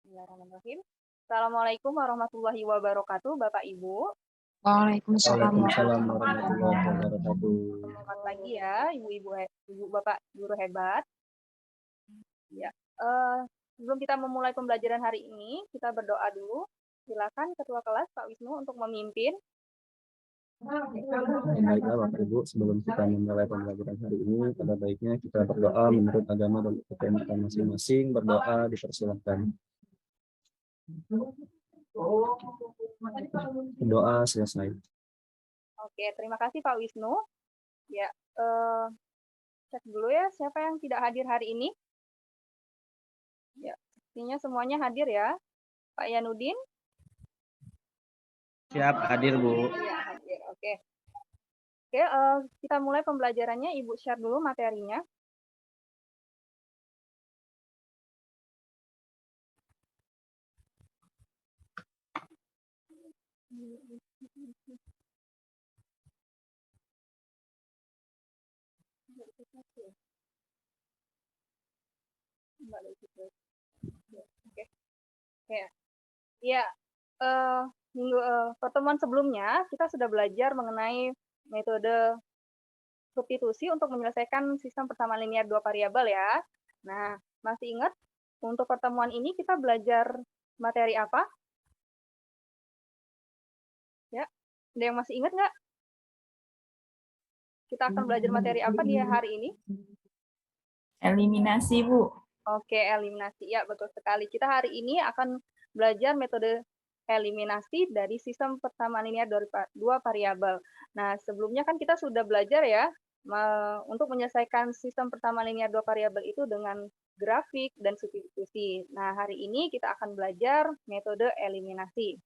Bismillahirrahmanirrahim. Assalamualaikum warahmatullahi wabarakatuh, Bapak Ibu. Waalaikumsalam Waalaikumsalam warahmatullahi wabarakatuh. Selamat pagi ya, Ibu-ibu, Ibu Bapak guru hebat. Ya, sebelum kita memulai pembelajaran hari ini, kita berdoa dulu. Silakan Ketua Kelas Pak Wisnu untuk memimpin. Baiklah Bapak Ibu, sebelum kita memulai pembelajaran hari ini, pada baiknya kita berdoa menurut agama dan kepercayaan kita masing-masing. Berdoa dipersilakan. Doa selesai. Oke, terima kasih Pak Wisnu. Ya, cek dulu ya siapa yang tidak hadir hari ini. Ya, sepertinya semuanya hadir ya. Pak Yanudin. Siap, hadir Bu. Ya, hadir. Oke. Oke, kita mulai pembelajarannya. Ibu share dulu materinya. Oke. Ya, pertemuan sebelumnya kita sudah belajar mengenai metode substitusi untuk menyelesaikan sistem persamaan linear dua variabel ya. Nah, masih ingat untuk pertemuan ini kita belajar materi apa? Ya, ada yang masih ingat nggak? Kita akan belajar materi apa di hari ini? Eliminasi, Bu. Oke, eliminasi. Ya, betul sekali. Kita hari ini akan belajar metode eliminasi dari sistem persamaan linear dua variabel. Nah, sebelumnya kan kita sudah belajar ya, untuk menyelesaikan sistem persamaan linear dua variabel itu dengan grafik dan substitusi. Nah, hari ini kita akan belajar metode eliminasi.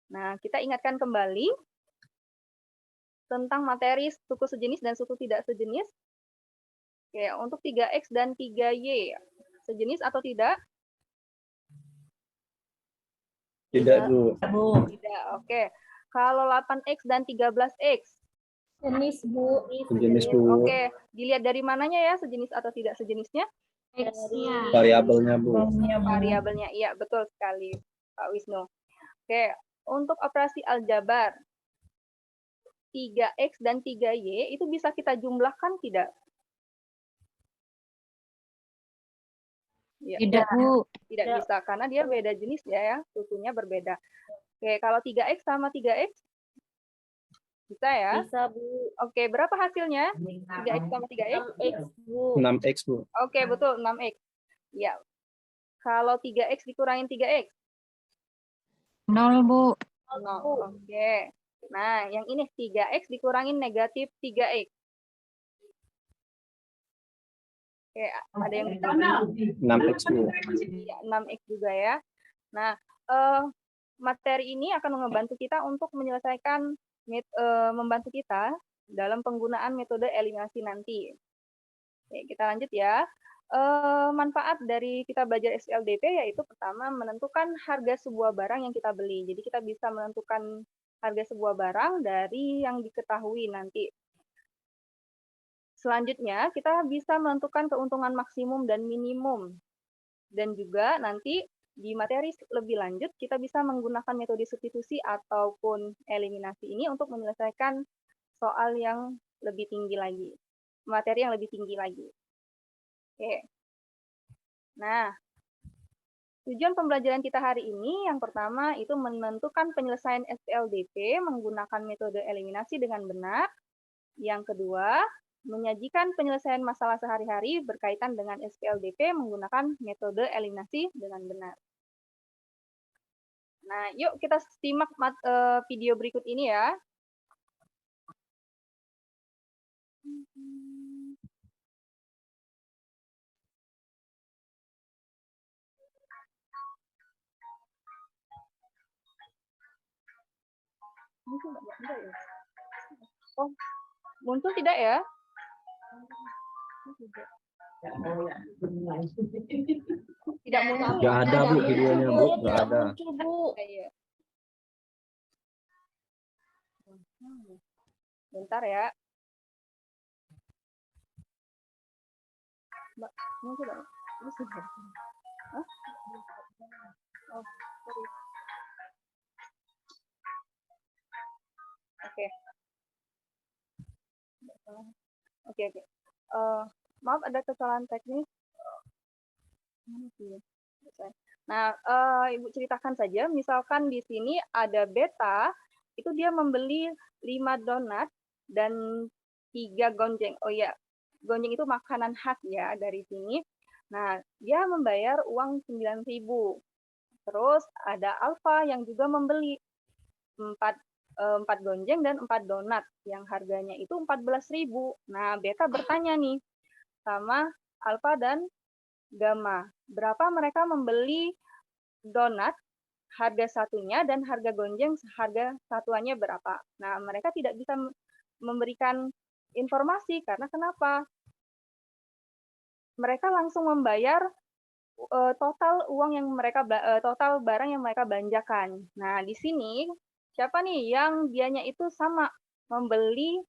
Nah, kita ingatkan kembali tentang materi suku sejenis dan suku tidak sejenis. Oke, untuk 3X dan 3Y, sejenis atau tidak? Tidak Bu. Tidak, oke. Kalau 8X dan 13X? Jenis, Bu. Sejenis Bu. Oke, dilihat dari mananya ya, sejenis atau tidak sejenisnya? X-nya. Variabelnya Bu. Variabelnya, iya betul sekali Pak Wisnu. Oke, untuk operasi aljabar, 3X dan 3Y itu bisa kita jumlahkan tidak? Ya, Tidak, Bu. tidak bisa, karena dia beda jenis ya, sukunya berbeda. Oke, kalau 3X sama 3X? Bisa ya? Bisa, Bu. Oke, berapa hasilnya? 3X sama 3X? 6X, Bu. 6X Bu. Oke, betul, 6X. Ya. Kalau 3X dikurangin 3X? 0, Bu. 0. Oke. Nah, yang ini 3X dikurangin negatif 3X. Oke, ada yang 6X Bu. Ya, 6X juga ya. Nah, materi ini akan membantu kita untuk menyelesaikan, membantu kita dalam penggunaan metode eliminasi nanti. Oke, kita lanjut ya. Manfaat dari kita belajar SLDP yaitu pertama menentukan harga sebuah barang yang kita beli. Jadi kita bisa menentukan harga sebuah barang dari yang diketahui nanti. Selanjutnya, kita bisa menentukan keuntungan maksimum dan minimum. Dan juga nanti di materi lebih lanjut, kita bisa menggunakan metode substitusi ataupun eliminasi ini untuk menyelesaikan soal yang lebih tinggi lagi. Materi yang lebih tinggi lagi. Oke. Nah, tujuan pembelajaran kita hari ini yang pertama itu menentukan penyelesaian SLDP menggunakan metode eliminasi dengan benar. Yang kedua, menyajikan penyelesaian masalah sehari-hari berkaitan dengan SPLDP menggunakan metode eliminasi dengan benar. Nah, yuk kita simak video berikut ini ya. Oh, muncul tidak ya? Tidak muncul. Nggak ada Bu videonya Bu, nggak ada. Bentar ya. Mbak, muncul. Hah? Oh, sorry. Oke. Oke, oke. Maaf ada kesalahan teknis. Mana sih? Nah, Ibu ceritakan saja, misalkan di sini ada beta, itu dia membeli 5 donat dan 3 gonjeng. Oh ya, gonjeng itu makanan khas ya dari sini. Nah, dia membayar uang 9.000. Terus ada Alfa yang juga membeli 4 gonjeng dan 4 donat yang harganya itu 14.000. Nah, beta bertanya nih sama Alfa dan Gamma, berapa mereka membeli donat harga satunya dan harga gonjeng harga satuannya berapa. Nah, mereka tidak bisa memberikan informasi karena kenapa? Mereka langsung membayar total uang yang mereka total barang yang mereka belanjakan. Nah, di sini siapa nih yang dianya itu sama membeli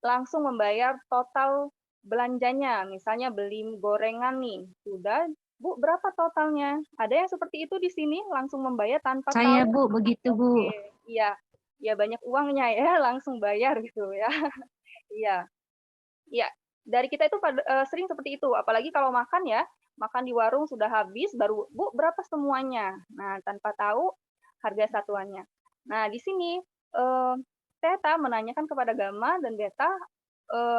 langsung membayar total belanjanya. Misalnya beli gorengan nih, sudah Bu, berapa totalnya? Ada yang seperti itu di sini langsung membayar tanpa Saya, tahu. Bu, begitu, Bu. Iya, ya banyak uangnya ya, langsung bayar gitu ya. Iya, iya. Dari kita itu sering seperti itu, apalagi kalau makan ya, makan di warung sudah habis, baru Bu berapa semuanya. Nah, tanpa tahu harga satuannya. Nah, di sini Theta menanyakan kepada Gamma dan Beta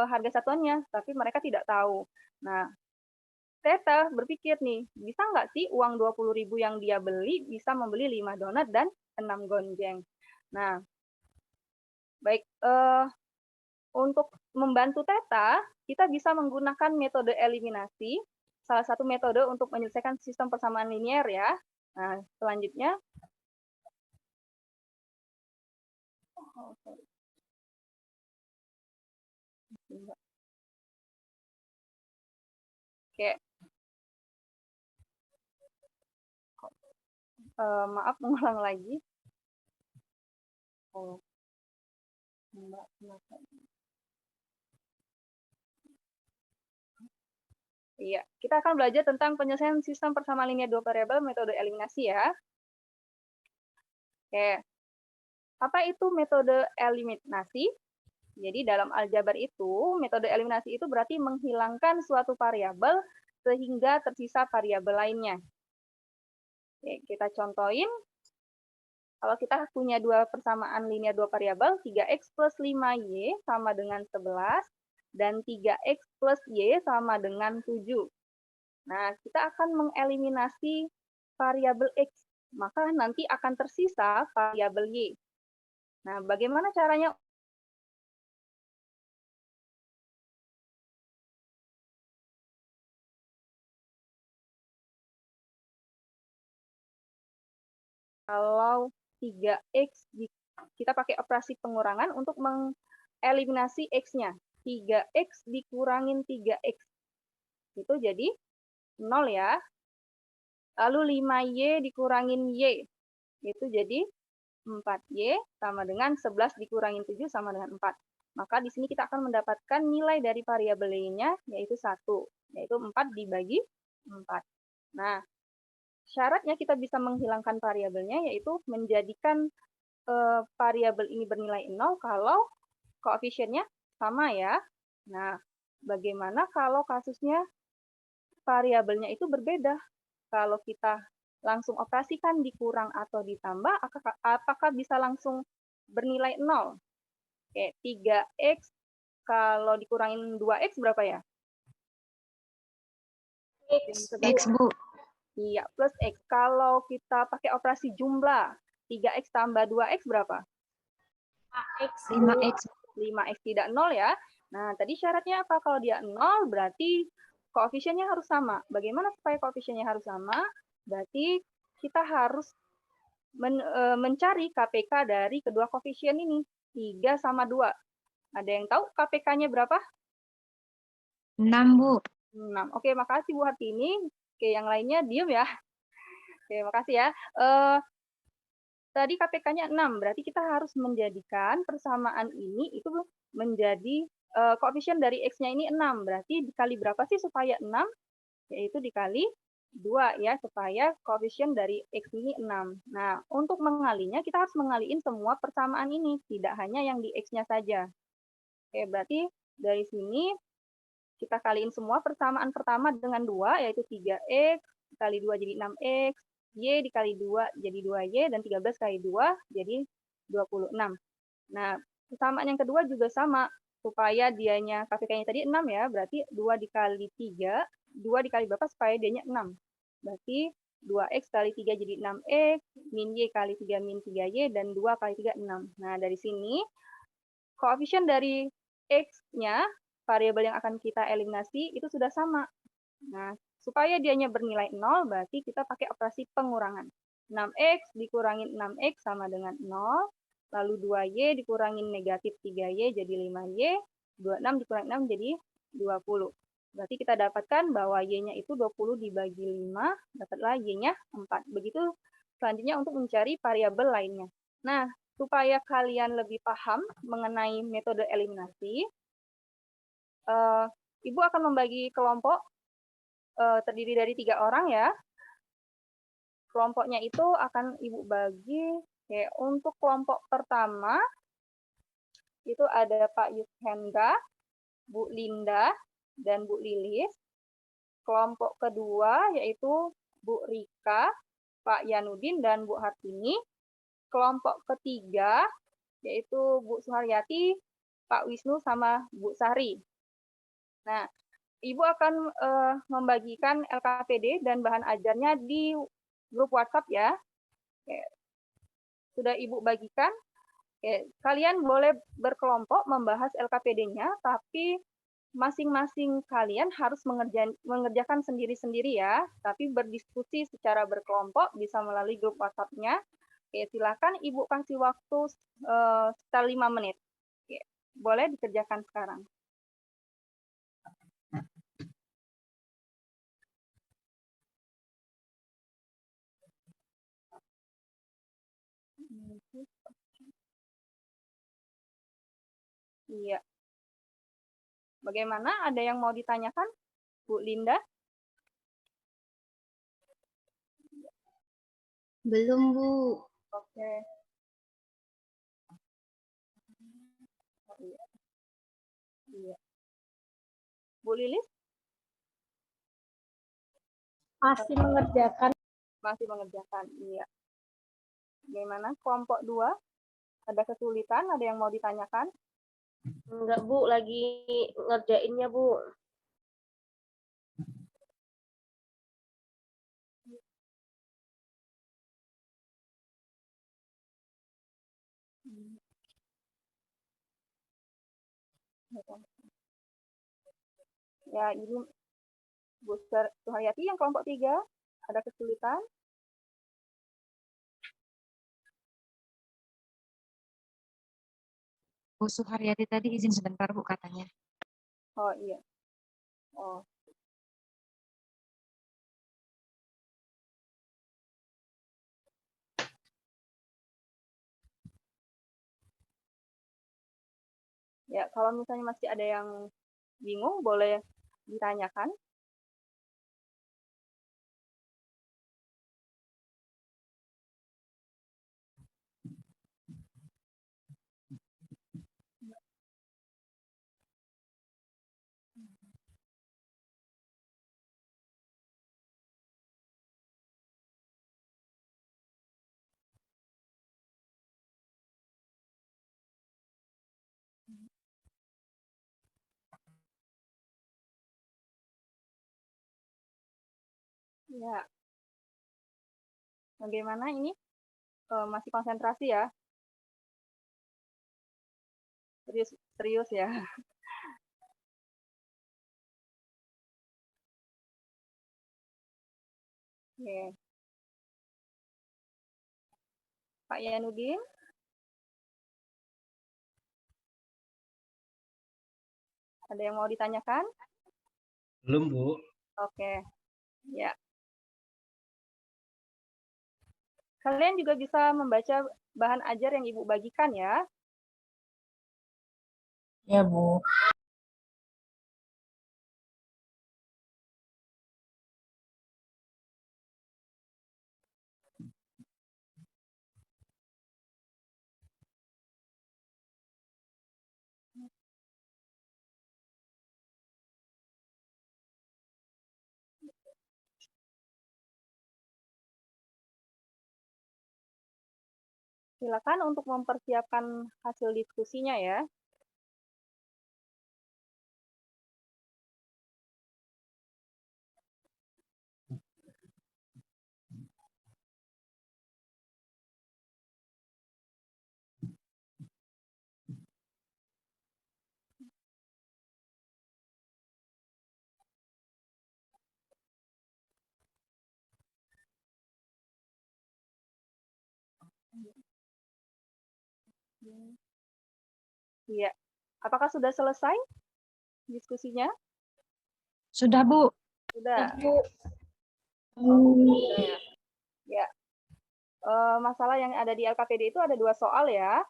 harga satuannya, tapi mereka tidak tahu. Nah, Theta berpikir nih, bisa nggak sih uang 20.000 yang dia beli bisa membeli 5 donat dan 6 gonjeng. Nah, baik, untuk membantu Theta, kita bisa menggunakan metode eliminasi, salah satu metode untuk menyelesaikan sistem persamaan linier ya. Nah, selanjutnya, oke, maaf mengulang lagi. Oh, Mbak, kenapa? Iya, kita akan belajar tentang penyelesaian sistem persamaan linear dua variabel metode eliminasi ya. Oke, apa itu metode eliminasi? Jadi dalam aljabar itu, metode eliminasi itu berarti menghilangkan suatu variabel sehingga tersisa variabel lainnya. Oke, kita contohin. Kalau kita punya dua persamaan linear dua variabel, 3x plus 5y sama dengan 11, dan 3x plus y sama dengan 7. Nah, kita akan mengeliminasi variabel x, maka nanti akan tersisa variabel y. Nah, bagaimana caranya? Kalau 3x, kita pakai operasi pengurangan untuk mengeliminasi x-nya. 3x dikurangin 3x. Itu jadi 0 ya. Lalu 5y dikurangin y. Itu jadi 4y sama dengan 11 dikurangin 7 sama dengan 4. Maka di sini kita akan mendapatkan nilai dari variabel y-nya yaitu 1. Yaitu 4 dibagi 4. Nah, syaratnya kita bisa menghilangkan variabelnya yaitu menjadikan variabel ini bernilai 0 kalau koefisiennya sama ya. Nah, bagaimana kalau kasusnya variabelnya itu berbeda? Kalau kita langsung operasikan dikurang atau ditambah, apakah bisa langsung bernilai 0? Oke, 3x kalau dikurangin 2x berapa ya? X, Bu. Iya, plus x. Kalau kita pakai operasi jumlah, 3x tambah 2x berapa? 5X. 5x tidak 0 ya. Nah, tadi syaratnya apa? Kalau dia 0 berarti koefisiennya harus sama. Bagaimana supaya koefisiennya harus sama? Berarti kita harus mencari KPK dari kedua koefisien ini. 3 sama 2. Ada yang tahu KPK-nya berapa? 6, Bu. 6. Oke, makasih Bu Hartini. Oke, yang lainnya diem ya. Oke, makasih ya. Tadi KPK-nya 6, berarti kita harus menjadikan persamaan ini itu menjadi koefisien dari X-nya ini 6. Berarti dikali berapa sih supaya 6? Yaitu dikali 2 ya, supaya koefisien dari X ini 6. Nah, untuk mengalinya kita harus mengaliin semua persamaan ini, tidak hanya yang di X-nya saja. Oke, berarti dari sini kita kaliin semua persamaan pertama dengan 2, yaitu 3X kali 2 jadi 6X, Y dikali 2 jadi 2Y, dan 13 kali 2 jadi 26. Nah, persamaan yang kedua juga sama, supaya dianya KVK-nya tadi 6 ya, berarti 2 dikali 3, 2 dikali berapa supaya dianya 6. Berarti 2X kali 3 jadi 6X, min Y kali 3 min 3Y, dan 2 kali 3, 6. Nah, dari sini, koefisien dari X-nya, variabel yang akan kita eliminasi, itu sudah sama. Nah, supaya dianya bernilai 0, berarti kita pakai operasi pengurangan. 6X dikurangin 6X sama dengan 0, lalu 2Y dikurangin negatif 3Y jadi 5Y, 26 dikurangin 6 jadi 20. Berarti kita dapatkan bahwa Y-nya itu 20 dibagi 5, dapatlah Y-nya 4. Begitu selanjutnya untuk mencari variabel lainnya. Nah, supaya kalian lebih paham mengenai metode eliminasi, Ibu akan membagi kelompok terdiri dari 3 orang ya. Kelompoknya itu akan Ibu bagi, ya, untuk kelompok pertama itu ada Pak Yushendra, Bu Linda, dan Bu Lilis. Kelompok kedua yaitu Bu Rika, Pak Yanudin, dan Bu Hartini. Kelompok ketiga yaitu Bu Suharyati, Pak Wisnu, sama Bu Sari. Nah, Ibu akan membagikan LKPD dan bahan ajarnya di grup WhatsApp ya. Sudah Ibu bagikan. Kalian boleh berkelompok membahas LKPD-nya, tapi masing-masing kalian harus mengerjakan sendiri-sendiri ya, tapi berdiskusi secara berkelompok bisa melalui grup WhatsApp-nya. Silakan Ibu kasih waktu sekitar 5 menit. Boleh dikerjakan sekarang. Iya. Bagaimana? Ada yang mau ditanyakan, Bu Linda? Belum, Bu. Oke. Oh, iya. Iya. Bu Lilis? Masih mengerjakan. Masih mengerjakan, iya. Bagaimana? Kelompok 2? Ada kesulitan? Ada yang mau ditanyakan? Enggak, Bu. Lagi ngerjainnya, Bu. Ya, ini Bu Suharyati yang kelompok 3. Ada kesulitan? Bu Suharyati tadi izin sebentar, Bu, katanya. Oh, iya. Oh. Ya, kalau misalnya masih ada yang bingung, boleh ditanyakan. Ya. Bagaimana ini? Masih konsentrasi ya? Serius, serius ya? Oke. Pak Yanudin? Ada yang mau ditanyakan? Belum, Bu. Oke. Ya. Kalian juga bisa membaca bahan ajar yang Ibu bagikan ya. Ya, Bu. Silakan untuk mempersiapkan hasil diskusinya ya. Iya. Apakah sudah selesai diskusinya? Sudah, Bu. Sudah. Bu. Sudah ya. Ya. Masalah yang ada di LKPD itu ada 2 soal ya.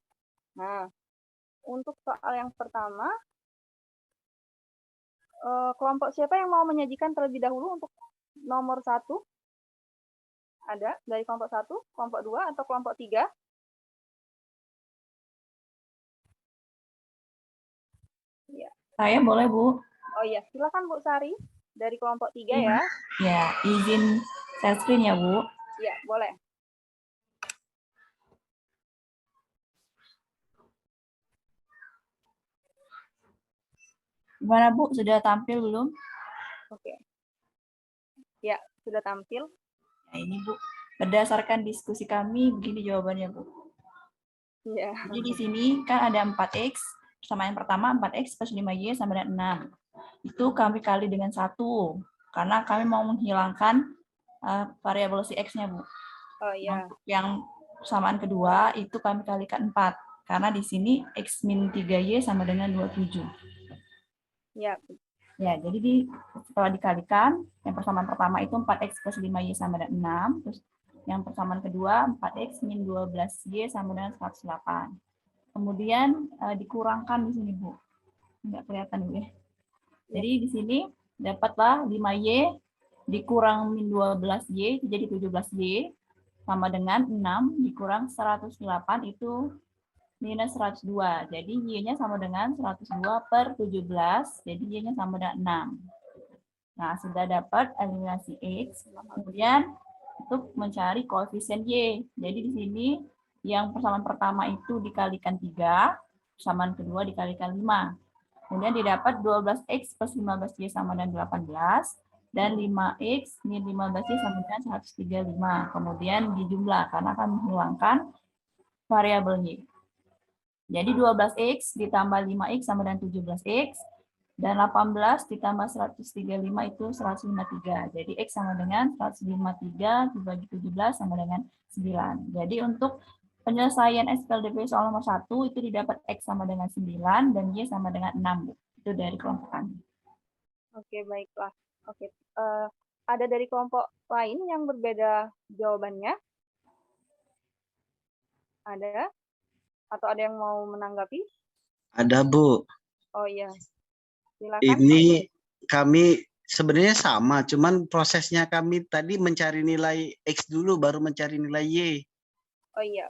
Nah, untuk soal yang pertama, kelompok siapa yang mau menyajikan terlebih dahulu untuk nomor 1? Ada dari kelompok 1, kelompok 2, atau kelompok 3? Ya. Saya boleh, Bu. Oh iya, silakan Bu Sari dari kelompok 3 ya. Ya, izin share screen ya, Bu. Iya, boleh. Gimana, Bu? Sudah tampil belum? Oke. Ya, sudah tampil. Nah, ini, Bu. Berdasarkan diskusi kami, begini jawabannya, Bu. Iya. Jadi di sini kan ada 4X, persamaan pertama 4X plus 5Y sama dengan 6. Itu kami kali dengan 1, karena kami mau menghilangkan variabel si X-nya, Bu. Oh iya. Yang persamaan kedua itu kami kalikan 4, karena di sini X min 3Y sama dengan 27. Ya. Ya, jadi setelah dikalikan, yang persamaan pertama itu 4X plus 5Y sama dengan 6, terus yang persamaan kedua 4X min 12Y sama dengan 108. Kemudian dikurangkan di sini, Bu. Nggak kelihatan, Bu ya. Jadi di sini dapatlah 5Y dikurang min 12Y, jadi 17Y, sama dengan 6 dikurang 108 itu minus 102. Jadi Y-nya sama dengan 102 per 17. Jadi Y-nya sama dengan 6. Nah, sudah dapat eliminasi X. Kemudian untuk mencari koefisien Y. Jadi di sini yang persamaan pertama itu dikalikan 3, persamaan kedua dikalikan 5. Kemudian didapat 12X plus 15Y sama dengan 18. Dan 5X min 15Y sama dengan 135. Kemudian dijumlah karena akan menghilangkan variabel Y. Jadi 12X ditambah 5X sama dengan 17X, dan 18 ditambah 135 itu 153. Jadi X sama dengan 153 dibagi 17 sama dengan 9. Jadi untuk penyelesaian SPLDP soal nomor 1 itu didapat X sama dengan 9 dan Y sama dengan 6. Itu dari kelompok kami. Oke, baiklah. Oke. Ada dari kelompok lain yang berbeda jawabannya? Ada? Atau ada yang mau menanggapi? Ada, Bu. Oh iya. Silakan. Ini kami sebenarnya sama, cuman prosesnya kami tadi mencari nilai X dulu, baru mencari nilai Y. Oh iya.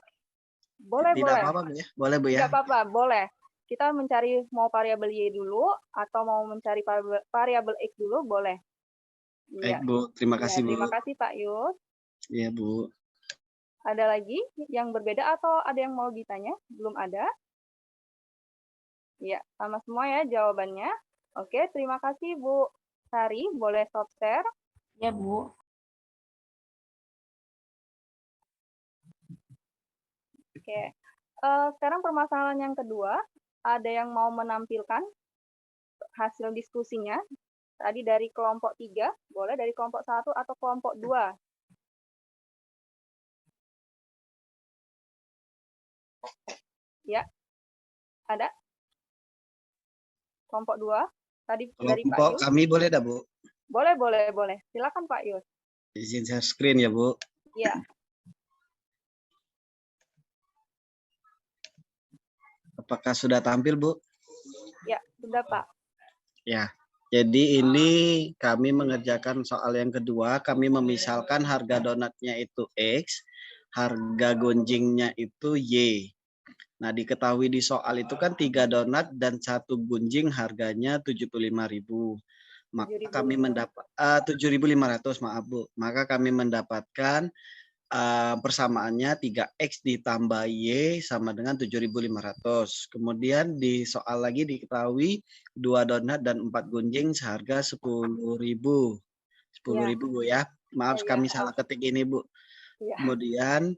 Boleh, Tidak boleh. apa-apa, Bu ya? Boleh, Bu ya? Tidak apa-apa, boleh. Kita mencari mau variabel Y dulu, atau mau mencari variabel X dulu, boleh. Baik, Iya. Bu. Terima kasih, Bu. Terima kasih, Pak Yus. Iya, Bu. Ada lagi yang berbeda atau ada yang mau ditanya? Belum ada? Iya, sama semua ya jawabannya. Oke, terima kasih Bu Sari. Boleh stop share? Ya, Bu. Oke. Sekarang permasalahan yang kedua. Ada yang mau menampilkan hasil diskusinya? Tadi dari kelompok 3, boleh dari kelompok 1 atau kelompok 2. Ya, ada? Kelompok 2, tadi dari Pak Kelompok Yus. kami boleh dah, Bu? Boleh, boleh, boleh. Silakan Pak Yus. Izin share screen ya, Bu. Iya. Apakah sudah tampil, Bu? Ya, sudah Pak. Ya. Jadi ini kami mengerjakan soal yang kedua. Kami memisalkan harga donatnya itu X, harga gunjingnya itu Y. Nah, diketahui di soal itu kan 3 donat dan 1 gunjing harganya 75.000. Maka kami mendapat 7.500, maaf Bu. Maka kami mendapatkan persamaannya 3X ditambah Y sama dengan 7.500. Kemudian di soal lagi diketahui 2 donat dan 4 gunjing seharga 10.000. 10.000 Bu ya. Maaf Iya, kami salah ketik ini Bu. iya. Kemudian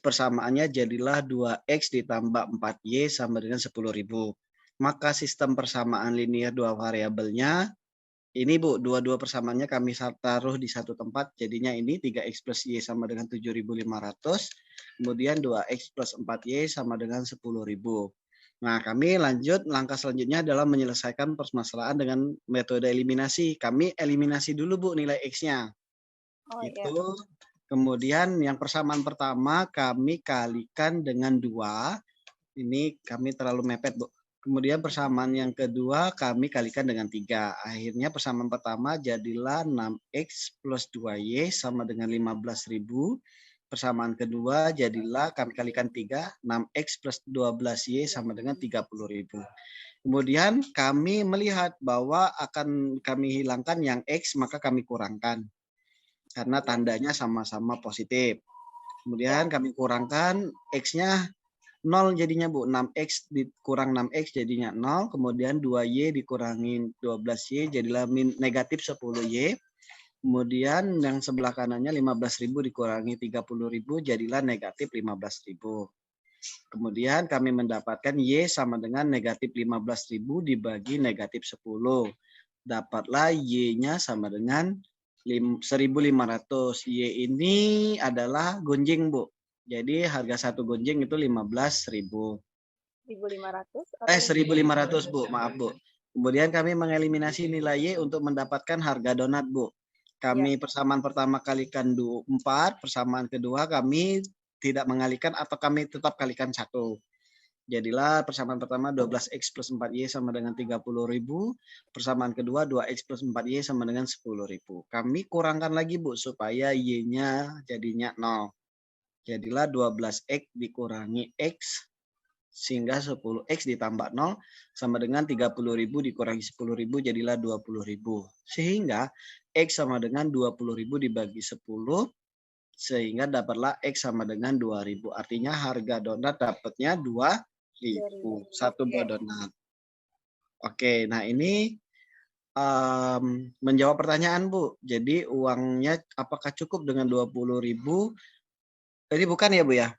persamaannya jadilah 2X ditambah 4Y sama dengan 10.000. Maka sistem persamaan linear dua variabelnya ini Bu, dua-dua persamaannya kami taruh di satu tempat, jadinya ini 3X plus Y sama dengan 7.500, kemudian 2X plus 4Y sama dengan 10.000. Nah, kami lanjut, langkah selanjutnya adalah menyelesaikan permasalahan dengan metode eliminasi. Kami eliminasi dulu Bu nilai X-nya. Oh iya. Itu, kemudian yang persamaan pertama kami kalikan dengan 2, ini kami terlalu mepet Bu. Kemudian persamaan yang kedua kami kalikan dengan 3. Akhirnya persamaan pertama jadilah 6X plus 2Y sama dengan 15.000. Persamaan kedua jadilah kami kalikan 3, 6X plus 12Y sama dengan 30.000. Kemudian kami melihat bahwa akan kami hilangkan yang X maka kami kurangkan. Karena tandanya sama-sama positif. Kemudian kami kurangkan X-nya 0 jadinya Bu, 6X dikurang 6X jadinya 0, kemudian 2Y dikurangi 12Y jadilah negatif 10Y, kemudian yang sebelah kanannya 15.000 dikurangi 30.000 jadilah negatif 15.000. Kemudian kami mendapatkan Y sama dengan negatif 15.000 dibagi negatif 10. Dapatlah Y-nya sama dengan 1.500. Y ini adalah gunjing Bu. Jadi harga satu gunjing itu 15.000. 1.500 atau 1.500 Bu, maaf Bu. Kemudian kami mengeliminasi nilai Y untuk mendapatkan harga donat Bu. Kami persamaan pertama kalikan 4, persamaan kedua kami tidak mengalihkan atau kami tetap kalikan 1. Jadilah persamaan pertama 12X plus 4Y sama dengan 30.000. Persamaan kedua 2X plus 4Y sama dengan 10.000. Kami kurangkan lagi Bu supaya Y-nya jadinya 0. Jadilah 12X dikurangi X sehingga 10X ditambah 0 sama dengan 30.000 dikurangi 10.000 jadilah 20.000. Sehingga X sama dengan 20.000 dibagi 10 sehingga dapatlah X sama dengan 2.000. Artinya harga donat dapatnya 2.000. Satu buah donat. Oke, nah ini menjawab pertanyaan Bu. Jadi uangnya apakah cukup dengan 20.000? Ini bukan ya Bu ya?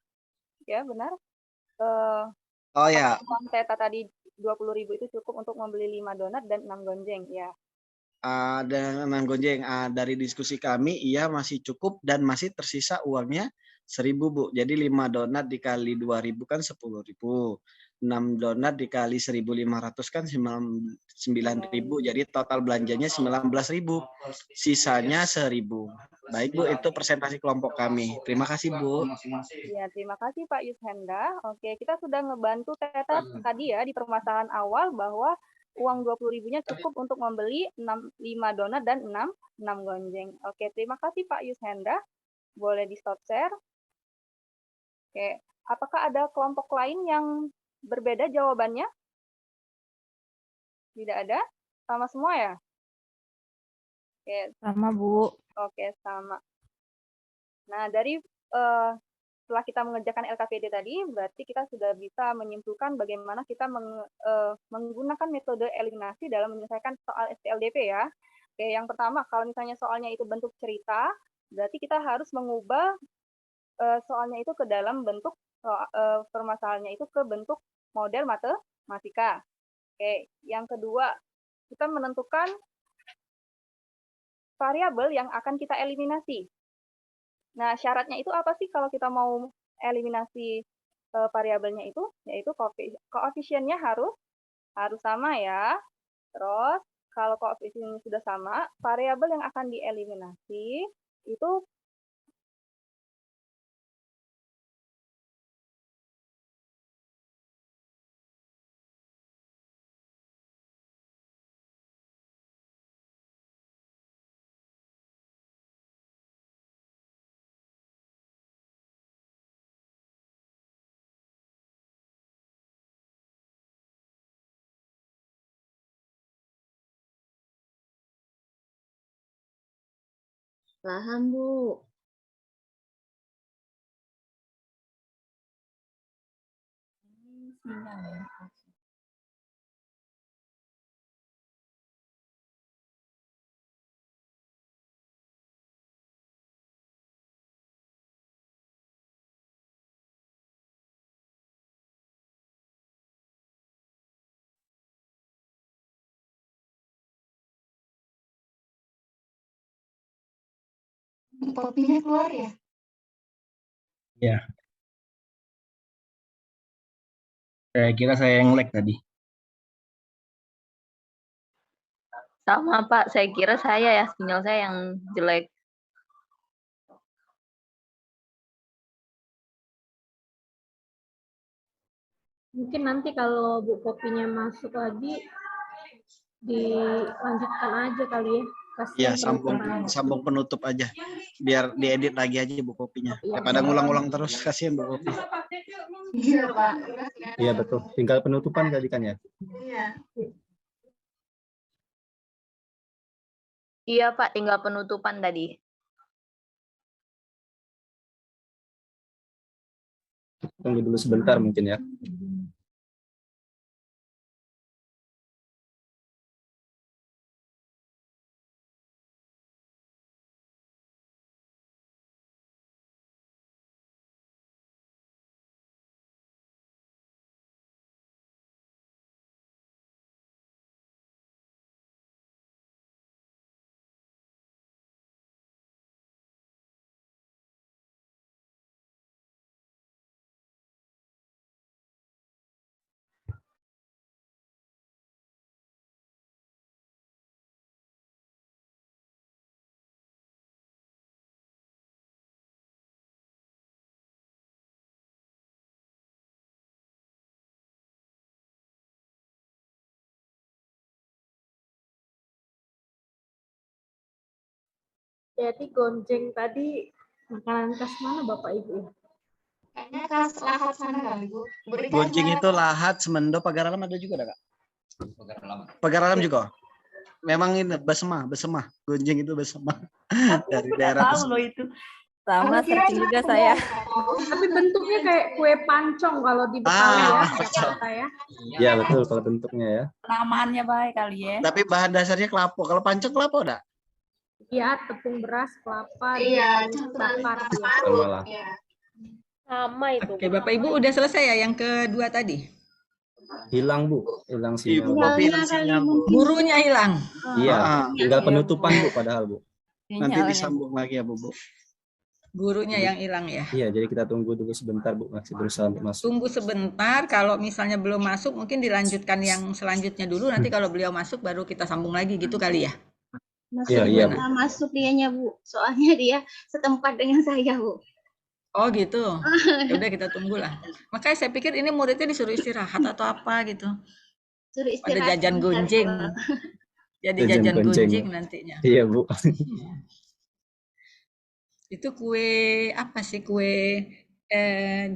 Ya, benar. Oh ya, Uang Teta tadi 20.000 itu cukup untuk membeli 5 donat dan 6 gonjeng, ya. dengan gonjeng dari diskusi kami ia masih cukup dan masih tersisa uangnya 1.000 Bu. Jadi 5 donat dikali 2.000 kan 10.000. 6 donat dikali 1.500 kan 9.000. Jadi total belanjanya 19.000. Sisanya 1.000. Baik Bu, itu presentasi kelompok kami. Terima kasih Bu. Ya, terima kasih Pak Yushenda. Oke, kita sudah ngebantu Teta tadi ya di permasalahan awal bahwa uang 20.000-nya cukup untuk membeli 5 donat dan 6 gonjeng. Oke, terima kasih Pak Yushenda. Boleh di stop share. Oke, apakah ada kelompok lain yang berbeda jawabannya? Tidak ada? Sama semua ya? Oke, Sama, Bu. oke, sama. Nah, dari setelah kita mengerjakan LKPD tadi, berarti kita sudah bisa menyimpulkan bagaimana kita menggunakan metode eliminasi dalam menyelesaikan soal STLDP ya. Oke, yang pertama, kalau misalnya soalnya itu bentuk cerita, berarti kita harus mengubah soalnya itu ke dalam bentuk permasalahannya itu ke bentuk model matematika. Oke, yang kedua, kita menentukan variabel yang akan kita eliminasi. Nah, syaratnya itu apa sih kalau kita mau eliminasi variabelnya itu? Yaitu koefisiennya harus sama ya. Terus, kalau koefisiennya sudah sama, variabel yang akan dieliminasi itu Paham, Bu. Sinyal ya. Kopinya keluar ya? Ya, saya kira saya yang lag tadi. Sama Pak, saya kira saya ya, sinyal saya yang jelek. Mungkin nanti kalau Bu Kopinya masuk lagi, dilanjutkan aja kali ya. Ya, Kasihan penutupan. sambung penutup aja. Biar diedit lagi aja Bu Kopinya. Daripada ngulang-ulang terus, kasihan Bu Kopi. Iya, Pak. Iya betul. Tinggal penutupan tadi kan ya. Iya. Iya Pak, tinggal penutupan tadi. Tunggu dulu sebentar mungkin ya. Jadi gonjeng tadi makanan khas mana Bapak Ibu? Kayaknya khas lahat sana kali, Bu. Berikan Gonjing itu lahat, semendo, pagar alam ada juga, Kak? Pagar alam juga. Memang ini besemah. Gonjing itu besemah. Dari daerah Tahu Besemah. loh itu. Sama searching juga saya. Tapi bentuknya kayak kue pancong kalau di Betawi ya, Jakarta ya. Iya betul kalau bentuknya ya. Namaannya baik kali ya. Tapi bahan dasarnya kelapa. Kalau pancong kelapa ada? Iya, tepung beras, kelapa, Iya, bakar. Sama lah. Sama itu. Oke, Bapak Ibu udah selesai ya yang kedua tadi? Hilang Bu, hilang Ibu sinyal. Kopi hilang sinyal, Bu. Gurunya hilang. Iya, tinggal penutupan Bu padahal Bu. Nanti disambung lagi ya, Bu. Gurunya yang hilang ya. Iya, jadi kita tunggu dulu sebentar Bu, masih berusaha untuk masuk. Tunggu sebentar, kalau misalnya belum masuk mungkin dilanjutkan yang selanjutnya dulu. Nanti kalau beliau masuk baru kita sambung lagi gitu kali ya. Iya, Bu. Masuk dianya Bu, soalnya dia setempat dengan saya Bu. Oh gitu. Ya udah kita tunggulah. Makanya saya pikir ini muridnya disuruh istirahat atau apa gitu. Suruh Pada istirahat jajan sebentar, gonjing. Bu. Jadi Jajan jajan gonjing. gonjing nantinya. Iya Bu. Itu kue apa sih, kue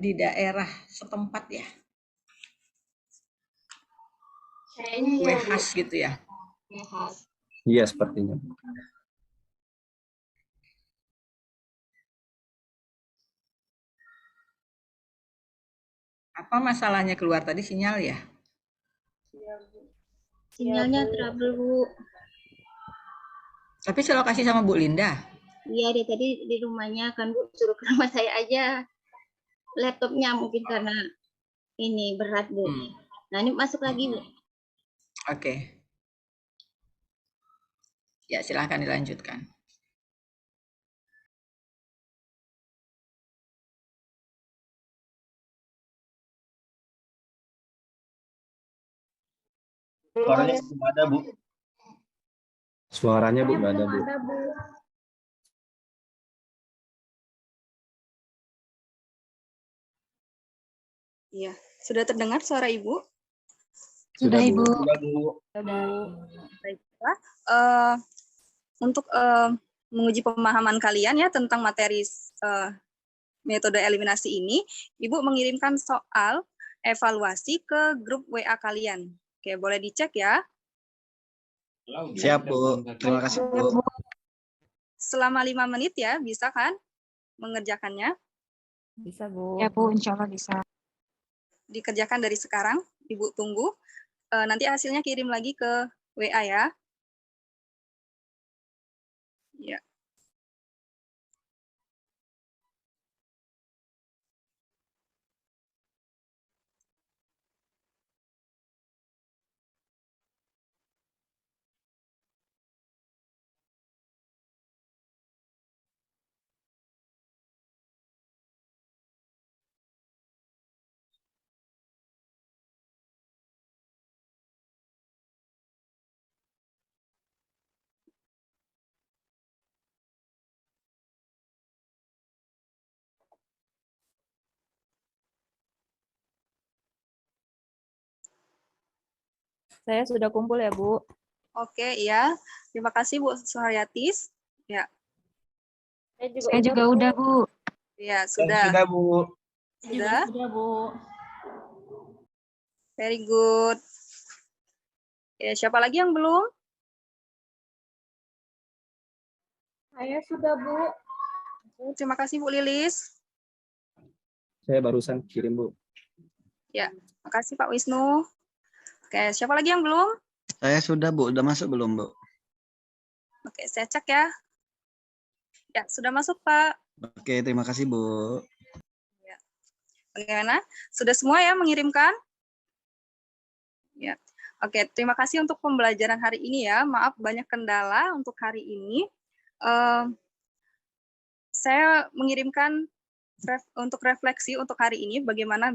di daerah setempat ya? Kayaknya Kue ya, Bu. khas gitu ya. Kue khas. Iya sepertinya. Apa masalahnya keluar tadi sinyal ya? Sinyalnya trouble Bu. Tapi selokasi sama Bu Linda. Iya, dia tadi di rumahnya kan Bu, suruh ke rumah saya aja. Laptopnya mungkin karena ini berat Bu. Nah ini masuk lagi Bu. Oke. Ya silahkan dilanjutkan. Suaranya belum ada, Bu. Suaranya Bu nggak ada Bu. Ada Bu. Iya, sudah terdengar suara Ibu? Sudah, Ibu. Sudah, Bu. Baiklah. Untuk menguji pemahaman kalian ya tentang materi metode eliminasi ini, Ibu mengirimkan soal evaluasi ke grup WA kalian. Oke, boleh dicek ya. Siap, Bu. Terima kasih, Bu. Selama 5 menit ya, bisa kan mengerjakannya? Bisa, Bu. Ya, Bu, insya Allah bisa. dikerjakan dari sekarang, Ibu tunggu. Nanti hasilnya kirim lagi ke WA ya. Ya. Saya sudah kumpul ya, Bu. Oke, iya. Terima kasih Bu Suharyatis. Ya. Saya juga udah, Bu. Ya, sudah. Sudah, Bu. Sudah. Sudah, Bu. Very good. Ya, siapa lagi yang belum? Saya sudah, Bu. Terima kasih Bu Lilis. Saya barusan kirim, Bu. Ya, makasih Pak Wisnu. Oke, siapa lagi yang belum? Saya sudah, Bu. Udah masuk belum, Bu? Oke, saya cek ya. Ya, sudah masuk, Pak. Oke, terima kasih, Bu. Ya. Bagaimana? Sudah semua ya mengirimkan? Ya. Oke, terima kasih untuk pembelajaran hari ini ya. Maaf banyak kendala untuk hari ini. Saya mengirimkan untuk refleksi untuk hari ini bagaimana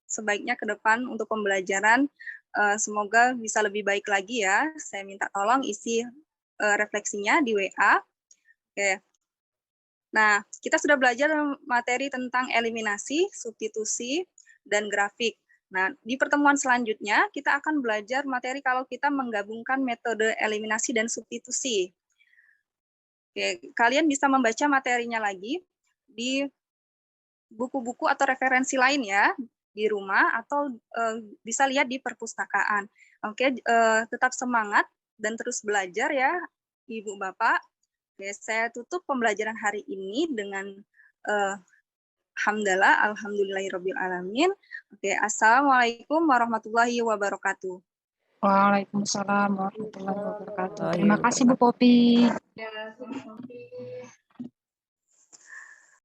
sebaiknya ke depan untuk pembelajaran. Semoga bisa lebih baik lagi ya. Saya minta tolong isi refleksinya di WA. Oke. Nah, kita sudah belajar materi tentang eliminasi, substitusi, dan grafik. Nah, di pertemuan selanjutnya kita akan belajar materi kalau kita menggabungkan metode eliminasi dan substitusi. Oke, kalian bisa membaca materinya lagi di buku-buku atau referensi lain ya, di rumah atau bisa lihat di perpustakaan. Oke, tetap semangat dan terus belajar ya, Ibu Bapak. Oke, saya tutup pembelajaran hari ini dengan hamdalah, alhamdulillahirabbil alamin. Oke, assalamualaikum warahmatullahi wabarakatuh. Waalaikumsalam warahmatullahi wabarakatuh. Terima kasih, Bu Popi. Ya, sama-sama.